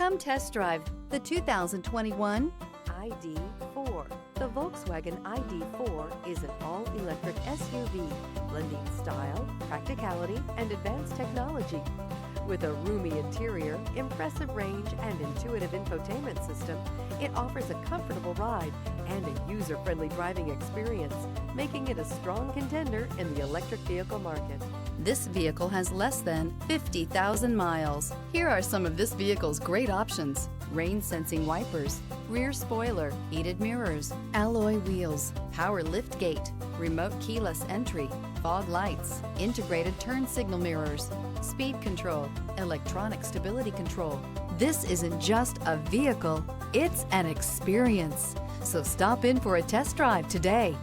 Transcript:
Come test drive the 2021 ID.4. The Volkswagen ID.4 is an all-electric SUV, blending style, practicality, and advanced technology. With a roomy interior, impressive range, and intuitive infotainment system, it offers a comfortable ride and a user-friendly driving experience, making it a strong contender in the electric vehicle market. This vehicle has less than 50,000 miles. Here are some of this vehicle's great options: rain-sensing wipers, rear spoiler, heated mirrors, alloy wheels, power lift gate, remote keyless entry, fog lights, integrated turn signal mirrors, speed control, electronic stability control. This isn't just a vehicle, it's an experience. So stop in for a test drive today.